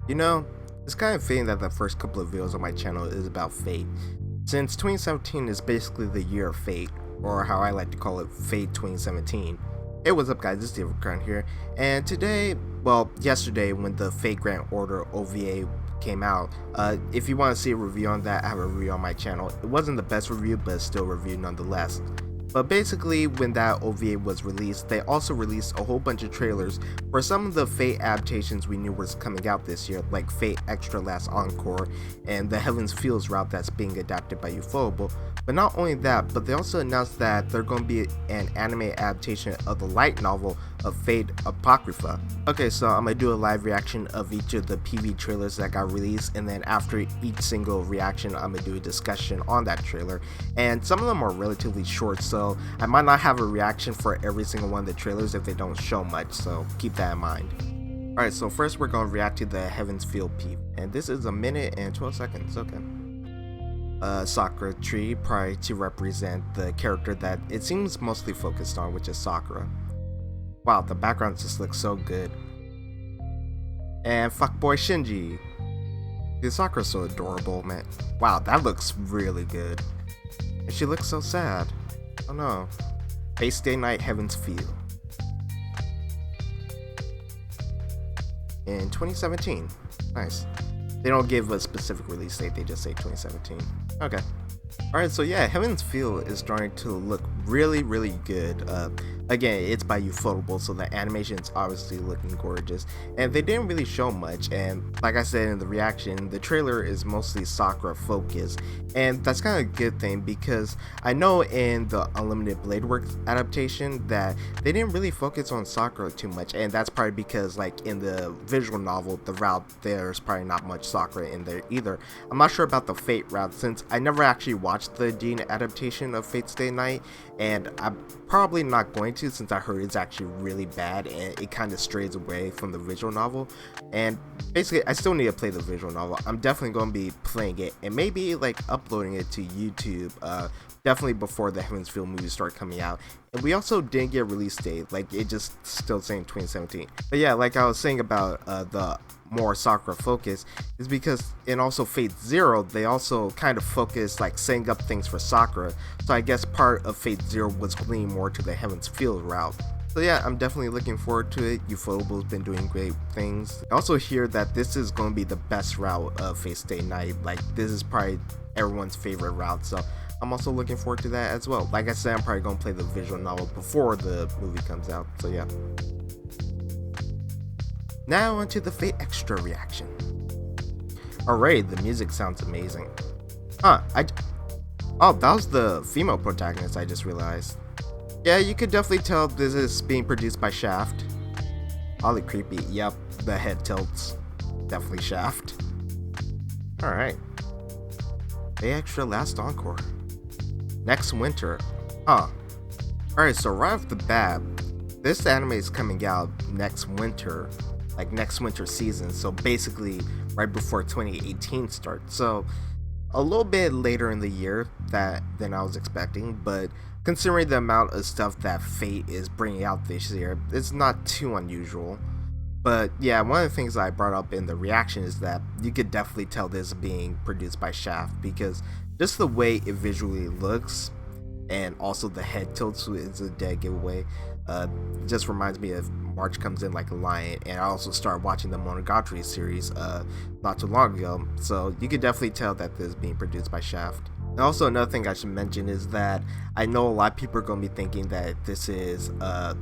You know, it's kind of fitting that the first couple of videos on my channel is about Fate, since 2017 is basically the year of Fate, or how I like to call it, Fate 2017. Hey, what's up guys, it's vrknkawnneivideo here, and today, well, yesterday when the Fate Grand Order OVA came out, if you want to see a review on that, I have a review on my channel. It wasn't the best review, but it's still a review nonetheless. But basically, when that OVA was released, they also released a whole bunch of trailers for some of the Fate adaptations we knew was coming out this year, like Fate Extra Last Encore and the Heaven's Fields route that's being adapted by ufotable. But not only that, but they also announced that they're going to be an anime adaptation of the light novel of Fate Apocrypha. Okay, so I'm going to do a live reaction of each of the PV trailers that got released, and then after each single reaction, I'm going to do a discussion on that trailer. And some of them are relatively short, so I might not have a reaction for every single one of the trailers if they don't show much, so keep that in mind. Alright, so first we're going to react to the Heaven's Field PV, and this is 1 minute and 12 seconds, okay. Sakura tree, probably to represent the character that it seems mostly focused on, which is Sakura. Wow, the background just looks so good. And fuckboy Shinji. Dude, Sakura's so adorable, man. Wow, that looks really good. And she looks so sad. Oh no. Face Day Night Heaven's Field. In 2017. Nice. They don't give a specific release date, they just say 2017. Okay. Alright, so yeah, Heaven's Field is starting to look really, really good. Again, it's by ufotable, so the animation's obviously looking gorgeous. And they didn't really show much, and like I said in the reaction, the trailer is mostly Sakura focused. And that's kind of a good thing, because I know in the Unlimited Blade Works adaptation that they didn't really focus on Sakura too much, and that's probably because like in the visual novel, the route, there's probably not much Sakura in there either. I'm not sure about the Fate route, since I never actually watched the Dean adaptation of Fate Stay Night, and I'm probably not going to, since I heard it's actually really bad and it kind of strays away from the visual novel. And basically I still need to play the visual novel. I'm definitely going to be playing it and maybe like uploading it to YouTube definitely before the Heaven's Field movies start coming out. And we also didn't get a release date, like it just still saying 2017. But yeah, like I was saying about the more Sakura focus is because in also Fate Zero, they also kind of focus like setting up things for Sakura. So I guess part of Fate Zero was leaning more to the Heaven's Field route. So yeah, I'm definitely looking forward to it. ufotable's been doing great things. I also hear that this is going to be the best route of Fate Stay Night. Like this is probably everyone's favorite route, so I'm also looking forward to that as well. Like I said, I'm probably going to play the visual novel before the movie comes out, so yeah. Now onto the Fate Extra reaction. Alright, the music sounds amazing. Oh, that was the female protagonist, I just realized. Yeah, you could definitely tell this is being produced by Shaft. Oddly creepy, yep, the head tilts. Definitely Shaft. Alright. Fate Extra Last Encore. Next winter. Alright, so right off the bat, this anime is coming out next winter. Like next winter season, so basically right before 2018 starts, so a little bit later in the year than I was expecting, but considering the amount of stuff that Fate is bringing out this year, it's not too unusual. But yeah, one of the things I brought up in the reaction is that you could definitely tell this is being produced by Shaft, because just the way it visually looks, and also the head tilts is a dead giveaway. Just reminds me of March Comes In Like a Lion, and I also started watching the Monogatari series not too long ago, so you could definitely tell that this is being produced by Shaft. And also another thing I should mention is that I know a lot of people are going to be thinking that this is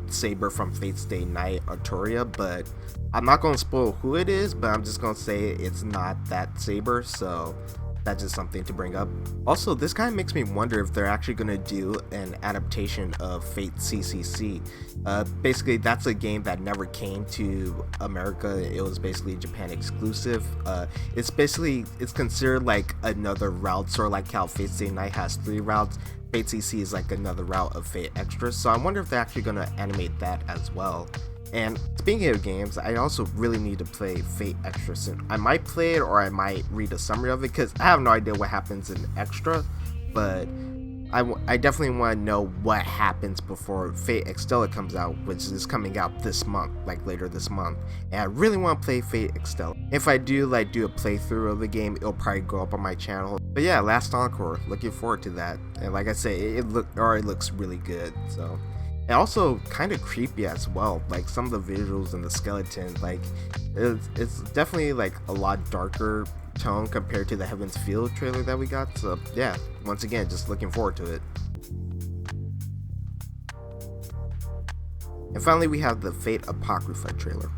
Saber from Fate Stay Night Arturia, but I'm not going to spoil who it is, but I'm just going to say it's not that Saber, so that's just something to bring up. Also, this kind of makes me wonder if they're actually going to do an adaptation of Fate CCC. Basically, that's a game that never came to America. It was basically Japan exclusive. It's considered like another route, sort of like how Fate Stay Night has 3 routes. Fate CC is like another route of Fate Extra, so I wonder if they're actually going to animate that as well. And speaking of games, I also really need to play Fate Extra soon. I might play it, or I might read a summary of it, because I have no idea what happens in Extra, but I definitely want to know what happens before Fate Extella comes out, which is coming out this month, like later this month. And I really want to play Fate Extella. If I do like do a playthrough of the game, it'll probably go up on my channel. But yeah, last Encore, looking forward to that. And like I say, it already looks really good. So, and also kind of creepy as well. Like some of the visuals and the skeleton, like it's definitely like a lot darker tone compared to the Heaven's Field trailer that we got. So yeah, once again, just looking forward to it. And finally, we have the Fate Apocrypha trailer.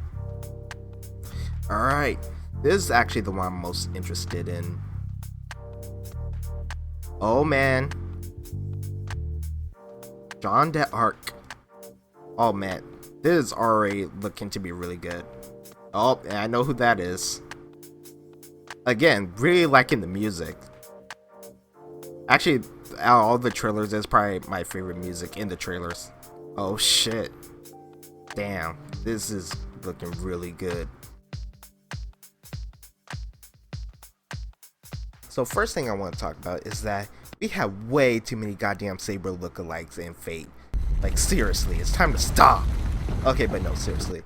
Alright, this is actually the one I'm most interested in. Oh man. Jeanne d'Arc. Oh man, this is already looking to be really good. Oh, and I know who that is. Again, really liking the music. Actually, out of all the trailers, this is probably my favorite music in the trailers. Oh shit. Damn, this is looking really good. So first thing I want to talk about is that we have way too many goddamn Saber lookalikes in Fate. Like seriously, it's time to stop. Okay, but no, seriously.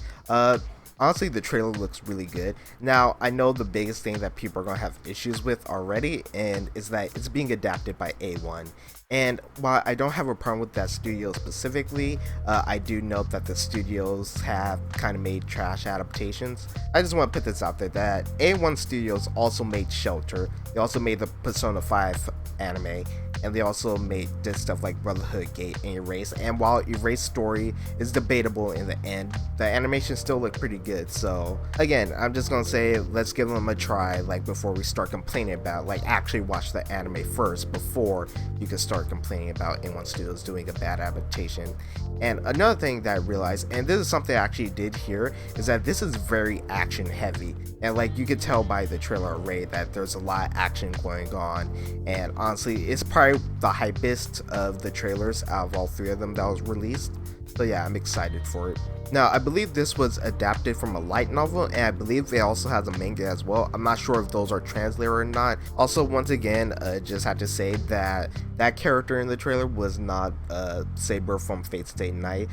Honestly, the trailer looks really good. Now, I know the biggest thing that people are going to have issues with already, and is that it's being adapted by A1. And while I don't have a problem with that studio specifically, I do note that the studios have kind of made trash adaptations. I just want to put this out there that A1 Studios also made Shelter. They also made the Persona 5 anime. And they also made this stuff like Brotherhood Gate and Erase. And while Erase story is debatable in the end, the animation still looked pretty good. So again, I'm just gonna say let's give them a try, like before we start complaining about, like actually watch the anime first before you can start complaining about A1 Studios doing a bad adaptation. And another thing that I realized, and this is something I actually did hear, is that this is very action heavy. And like you could tell by the trailer array that there's a lot of action going on. And honestly, it's probably the hypest of the trailers out of all three of them that was released. So yeah, I'm excited for it. Now, I believe this was adapted from a light novel, and I believe it also has a manga as well. I'm not sure if those are translated or not. Also, once again, just have to say that that character in the trailer was not Saber from Fate Stay Night,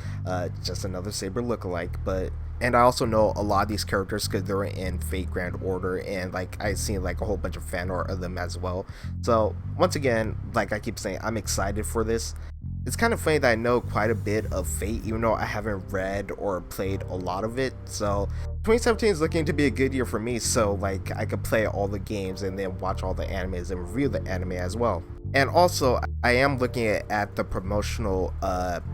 just another Saber lookalike. And I also know a lot of these characters because they're in Fate Grand Order, and like I've seen like a whole bunch of fan art of them as well. So once again, like I keep saying, I'm excited for this. It's kind of funny that I know quite a bit of Fate, even though I haven't read or played a lot of it. So 2017 is looking to be a good year for me, so like I could play all the games and then watch all the animes and review the anime as well. And also, I am looking at the promotional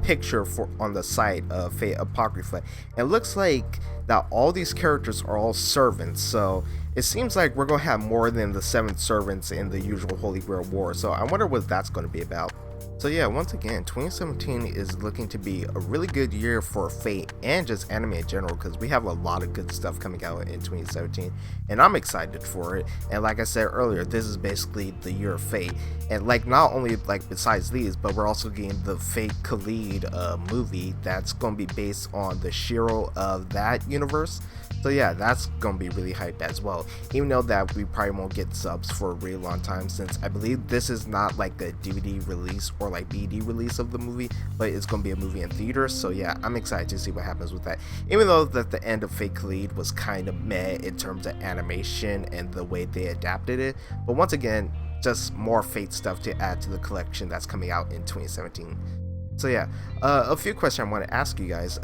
picture for on the site of Fate Apocrypha. It looks like that all these characters are all servants, so it seems like we're going to have more than the 7 servants in the usual Holy Grail War. So I wonder what that's going to be about. So yeah, once again, 2017 is looking to be a really good year for Fate and just anime in general, because we have a lot of good stuff coming out in 2017, and I'm excited for it. And like I said earlier, this is basically the year of Fate, and like not only like besides these, but we're also getting the Fate Khalid movie that's going to be based on the Shiro of that universe. So yeah, that's gonna be really hype as well, even though that we probably won't get subs for a really long time, since I believe this is not like a DVD release or like BD release of the movie, but it's gonna be a movie in theaters. So yeah, I'm excited to see what happens with that, even though that the end of Fate Khalid was kind of meh in terms of animation and the way they adapted it. But once again, just more Fate stuff to add to the collection that's coming out in 2017. So yeah, a few questions I want to ask you guys.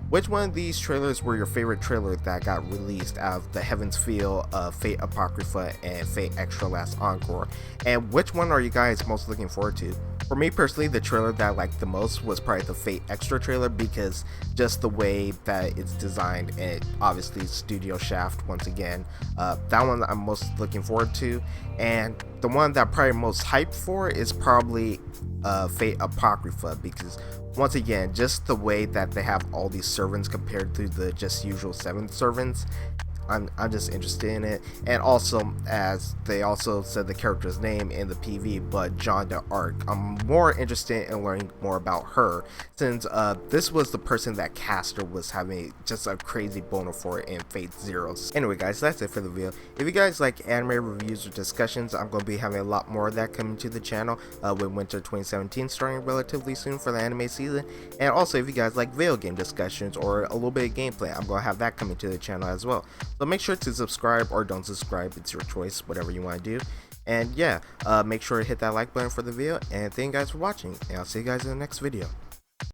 Which one of these trailers were your favorite trailer that got released out of the Heaven's Feel, Fate Apocrypha, and Fate Extra Last Encore? And which one are you guys most looking forward to? For me personally, the trailer that I liked the most was probably the Fate Extra trailer, because just the way that it's designed, and obviously Studio Shaft once again, that one I'm most looking forward to. And the one that I'm probably most hyped for is probably Fate Apocrypha, because once again, just the way that they have all these servants compared to the just usual 7 servants, I'm just interested in it. And also, as they also said the character's name in the PV, but Jeanne d'Arc, I'm more interested in learning more about her, since this was the person that Caster was having just a crazy boner for in Fate Zeros. Anyway guys, that's it for the video. If you guys like anime reviews or discussions, I'm going to be having a lot more of that coming to the channel with Winter 2017 starting relatively soon for the anime season. And also, if you guys like video game discussions or a little bit of gameplay, I'm going to have that coming to the channel as well. So make sure to subscribe or don't subscribe. It's your choice, whatever you want to do. And yeah, make sure to hit that like button for the video. And thank you guys for watching. And I'll see you guys in the next video.